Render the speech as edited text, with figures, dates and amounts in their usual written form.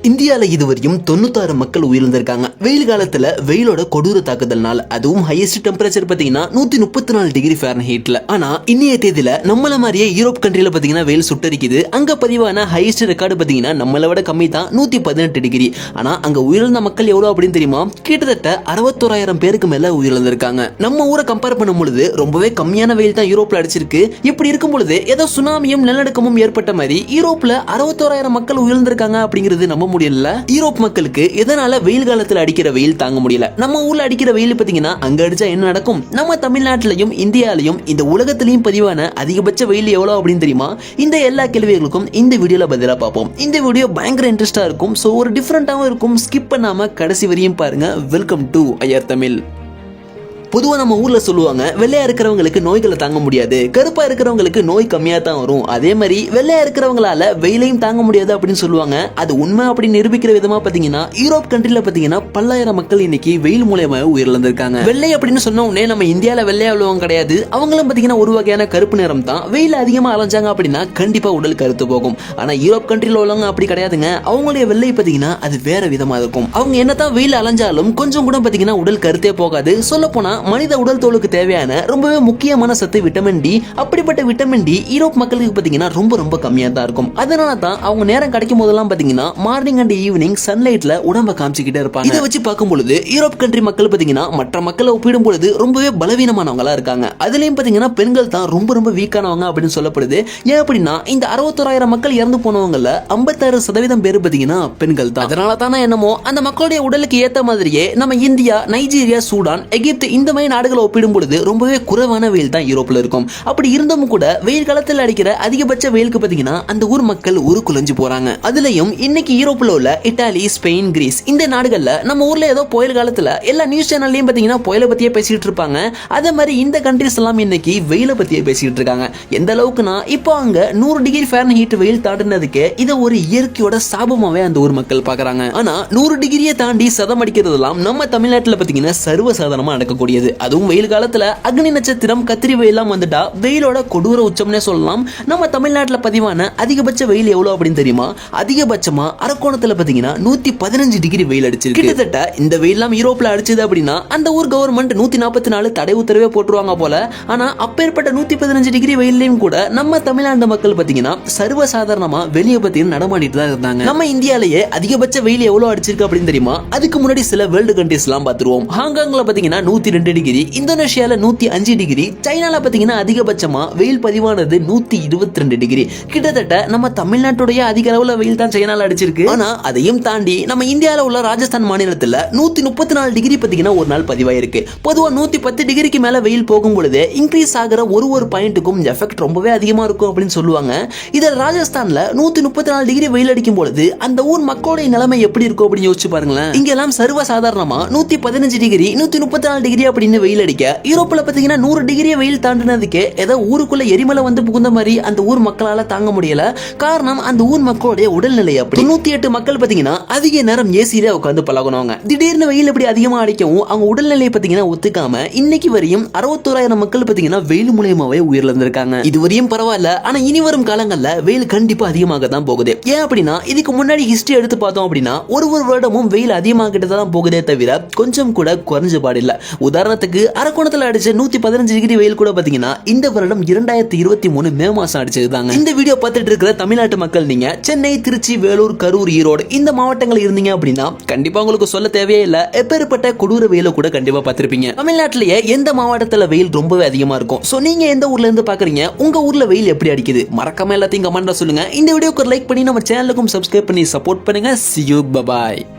இந்தியாவில் இதுவரையும் 96 மக்கள் உயிரிழந்திருக்காங்க. வெயில் காலத்துல வெயிலோட கொடூர தாக்குதல்னால, அதுவும் ஹையஸ்ட் டெம்பரேச்சர் பாத்தீங்கன்னா 134 டிகிரி ஃபாரன்ஹீட்ல. ஆனா இன்னைய தேதியில நம்மள மாதிரியே யூரோப் கண்ட்ரில பாத்தீங்கன்னா வெயில் சுட்டரிக்குது. அங்க பதிவான ஹையஸ்ட் ரெக்கார்டு பாத்தீங்கன்னா நம்மளை விட கம்மி தான், 118 டிகிரி. ஆனா அங்க உயிரிழந்த மக்கள் எவ்வளவு அப்படின்னு தெரியுமா? கிட்டத்தட்ட 61,000 பேருக்கு மேல உயிரிழந்திருக்காங்க. நம்ம ஊரை கம்பேர் பண்ணும் பொழுது ரொம்பவே கம்மியான வெயில் தான் யூரோப்ல அடிச்சிருக்கு. இப்படி இருக்கும் பொழுது ஏதோ சுனாமியும் நிலநடுக்கமும் ஏற்பட்ட மாதிரி யூரோப்ல 61,000 மக்கள் உயிரிழந்திருக்காங்க அப்படிங்கிறது நம்ம முடியல. யூரோப் மக்களுக்கு எதனால வெயில் காலத்துல அடிக்கிற வெயில் தாங்க முடியல? நம்ம ஊர்ல அடிக்கிற வெயில் பாத்தீங்கன்னா அங்க அடிச்சா என்ன நடக்கும்? நம்ம தமிழ்நாட்டிலையும் இந்தியாலையும் இந்த உலகத்திலையும் பதிவான அதிகபட்ச வெயில் எவ்வளவு அப்படின்னு தெரியுமா? இந்த எல்லா கேள்விகளுக்கும் இந்த வீடியோல பதிலா பார்ப்போம். இந்த வீடியோ பயங்கர இன்ட்ரெஸ்டா இருக்கும். சோ ஒரு டிஃபரெண்டாவும் இருக்கும். ஸ்கிப் பண்ணாம கடைசி வரையும் பாருங்க. Welcome to IR Tamil. பொதுவா நம்ம ஊர்ல சொல்லுவாங்க, வெள்ளையா இருக்கிறவங்களுக்கு நோய்களை தாங்க முடியாது, கருப்பா இருக்கிறவங்களுக்கு நோய் கம்மியா தான் வரும். அதே மாதிரி வெள்ளையா இருக்கிறவங்களால வெயிலையும் தாங்க முடியாது அப்படின்னு சொல்லுவாங்க. அது உண்மை அப்படின்னு நிரூபிக்கிற விதமா பாத்தீங்கன்னா யூரோப் கண்ட்ரில பாத்தீங்கன்னா பல்லாயிரம் மக்கள் இன்னைக்கு வெயில் மூலமா உயிரிழந்திருக்காங்க. வெள்ளை அப்படின்னு சொன்ன உடனே நம்ம இந்தியால வெள்ளையா உள்ளவங்க கிடையாது. அவங்களும் பாத்தீங்கன்னா ஒரு வகையான கருப்பு நிறம் தான். வெயில் அதிகமா அலைஞ்சாங்க அப்படின்னா கண்டிப்பா உடல் கருத்து போகும். ஆனா யூரோப் கண்ட்ரில உள்ளவங்க அப்படி கிடையாதுங்க. அவங்களுடைய வெள்ளை பாத்தீங்கன்னா அது வேற விதமா இருக்கும். அவங்க என்னதான் வெயில் அலைஞ்சாலும் கொஞ்சம் கூட பாத்தீங்கன்னா உடல் கருத்தே போகாது. சொல்ல போனா மனித உடல் தோலுக்கு தேவையான ரொம்பவே முக்கியமான சத்து விட்டமின் டி. அப்படிப்பட்ட விட்டமின் டி யூரோப் மக்களுக்கு பாத்தீங்கன்னா ரொம்ப ரொம்ப கம்மியா தான் இருக்கும். அதனால தான் அவங்க நேரம் கிடைக்கும் போதெல்லாம் பாத்தீங்கன்னா மார்னிங் அண்ட் ஈவினிங் சன்லைட்ல உடம்ப காமிச்சிக்கிட்டே இருப்பாங்க. இதை வச்சு பார்க்கும் பொழுது யூரோப் கண்ட்ரி மக்கள் பாத்தீங்கன்னா மற்ற மக்களை ஒப்பிடும் பொழுது ரொம்பவே பலவீனமானவங்களா இருக்காங்க. அதுலயும் பாத்தீங்கன்னா பெண்கள் தான் ரொம்ப ரொம்ப வீக்கானவங்க அப்படின்னு சொல்லப்படுது. ஏன் அப்படின்னா இந்த 61,000 மக்கள் இறந்து போனவங்கல 56% பேர் பாத்தீங்கன்னா பெண்கள் தான். அதனால தானே என்னமோ அந்த மக்களுடைய உடலுக்கு ஏத்த மாதிரியே நம்ம இந்தியா, நைஜீரியா, சூடான், எகிப்து இந்த மாதிரி நாடுகளை ஒப்பிடும் பொழுது ரொம்பவே குறைவான வெயில் தான் யூரோப்ல இருக்கும். அப்படி இருந்தும் கூட வெயில் காலத்தில் அடிக்கிற அதிகபட்ச வெயிலுக்கு பாத்தீங்கன்னா அந்த ஊர் மக்கள் ஊரு குலைஞ்சு போறாங்க. அதுலயும் இன்னைக்கு யூரோப்ல உள்ள இத்தாலி, ஸ்பெயின், கிரீஸ் இந்த நாடுகள்ல நம்ம ஊர்ல ஏதோ புயல் காலத்துல எல்லா நியூஸ் சேனல்லையும் பாத்தீங்கன்னா புயலை பத்தியே பேசிட்டு இருப்பாங்க. அதே மாதிரி இந்த கண்ட்ரிஸ் எல்லாம் இன்னைக்கு வெயில பத்தியே பேசிட்டு இருக்காங்க. எந்த அளவுக்குனா இப்போ அங்க 100 டிகிரி ஃபாரன்ஹீட் வெயில் தாண்டினதுக்கு இதை ஒரு இயற்கையோட சாபமாவே அந்த ஊர் மக்கள் பாக்குறாங்க. ஆனா 100 டிகிரியை தாண்டி சதம் அடிக்கிறதெல்லாம் நம்ம தமிழ்நாட்டுல பாத்தீங்கன்னா சர்வசாதாரணமா நடக்கக்கூடியது. அதுவும் வெயில் காலத்துல அக்னி நட்சத்திரம், கத்திரி வெயிலாம் வந்துட்டா வெயிலோட கொடூர உச்சம்னே சொல்லலாம். நம்ம தமிழ்நாட்டுல பதிவான அதிகபட்ச வெயில் எவ்வளவு அப்படின்னு தெரியுமா? அதிகபட்சமா அரக்கோணத்துல பாத்தீங்கன்னா 115 டிகிரி வெயில் அடிச்சிருக்கு. கிட்டத்தட்ட இந்த வெயிலாம் யூரோப்ல அடிச்சது அப்படின்னா அந்த ஊர் கவர்மெண்ட் 144 தடை உத்தரவே போட்டுருவாங்க போல. ஆனா அப்பேற்பட்ட 115 டிகிரி வெயிலையும் கூட நம்ம தமிழ்நாடு மக்கள் பாத்தீங்கன்னா சர்வசாதாரணமா வெளியே பத்தியும் நடமாடிட்டு தான் இருந்தாங்க. நம்ம இந்தியாலேயே அதிகபட்ச வெயில் எவ்வளவு அடிச்சிருக்கு அப்படின்னு தெரியுமா? அதுக்கு முன்னாடி சில வேர்ல்டு கண்ட்ரிஸ் எல்லாம் பாத்துருவோம். ஹாங்காங்ல பாத்தீங்கன்னா 102 டிகிரி, இந்தோனேஷியால 105 டிகிரி, சைனால பாத்தீங்கன்னா அதிகபட்சமா வெயில் பதிவானது 122 டிகிரி. கிட்டத்தட்ட நம்ம தமிழ்நாட்டுடைய அதிக அளவுல வெயில் தான் சைனால அடிச்சிருக்கு. ஆனா அதையும் தாண்டி நம்ம இந்தியால உள்ள ராஜஸ்தான் மாநிலத்துல 134 டிகிரி பாத்தீங்கன்னா ஒரு நாள் பதிவாயிருக்கு. பொதுவா 110 டிகிரிக்கு மேல வெயில் போகும் பொழுது இன்க்ரீஸ் ஆகிற ஒரு பாயிண்ட்டுக்கும் எஃபெக்ட் ரொம்பவே அதிகமா இருக்கும் அப்படின்னு சொல்லுவாங்க. இதுல ராஜஸ்தான்ல 134 டிகிரி வெயில் அடிக்கும் பொழுது அந்த ஊர் மக்களுடைய நிலைமை எப்படி இருக்கும் அப்படின்னு யோசிச்சு பாருங்களேன். இங்க எல்லாம் சர்வசாதாரணமா 115 டிகிரி, 134 டிகிரி அப்படின்னு வெயில் அடிக்க யூரோப்ல பாத்தீங்கன்னா 100 டிகிரி வெயில் தாண்டினதுக்கு ஏதோ ஊருக்குள்ள எரிமலை வந்து புகுந்த மாதிரி அந்த ஊர் மக்களால தாங்க முடியல. காரணம் அந்த ஊர் மக்களுடைய உடல்நிலை அப்படி. 98 மக்கள் பாத்தீங்கன்னா அதிக நேரம் ஏசியில உட்காந்து பழகுனவங்க. திடீர்னு வெயில் இப்படி அதிகமா அடிக்கவும் அவங்க உடல்நிலை பாத்தீங்கன்னா ஒத்துக்காம இன்னைக்கு வரையும் 61,000 மக்கள் பாத்தீங்கன்னா வெயில் மூலமாவே உயிரிழந்திருக்காங்க. இது வரையும் பரவாயில்ல. ஆனா இனி வரும் காலங்கள்ல வெயில் கண்டிப்பா அதிகமாக தான் போகுது. ஏன் அப்படின்னா இதுக்கு முன்னாடி ஹிஸ்டரி எடுத்து பார்த்தோம் அப்படின்னா ஒரு வருடமும் வெயில் அதிகமாகிட்டு தான் போகுதே தவிர கொஞ்சம் கூட குறைஞ்ச பாடில்ல. உதாரணத்துக்கு அரக்கோணத்துல அடிச்ச 115 டிகிரி வெயில் கூட பாத்தீங்கன்னா இந்த வருடம் 2023 மே மாசம் அடிச்சதுதாங்க. இந்த வீடியோ பார்த்துட்டு இருக்கிற தமிழ்நாட்டு மக்கள் நீங்க சென்னை, திருச்சி, வேலூர், கரூர், ஈரோடு இந்த மாவட்டங்கள் இருந்தீங்க அப்படின்னா கண்டிப்பா உங்களுக்கு சொல்ல தேவையே இல்ல. எப்பேற்பட்ட கொடூர வெயில கூட கண்டிப்பா பார்த்திருப்பீங்க. தமிழ்நாட்டிலேயே எந்த மாவட்டத்துல வெயில் ரொம்பவே அதிகமா இருக்கும்? சோ நீங்க எந்த ஊர்ல இருந்து பாக்குறீங்க? உங்க ஊர்ல வெயில் எப்படி அடிக்குது? மறக்காம எல்லாத்தையும் கமெண்ட்ல சொல்லுங்க. இந்த வீடியோக்கு லைக் பண்ணி நம்ம சேனலுக்கும் சப்ஸ்கிரைப் பண்ணி சப்போர்ட் பண்ணுங்க. See you, bye bye.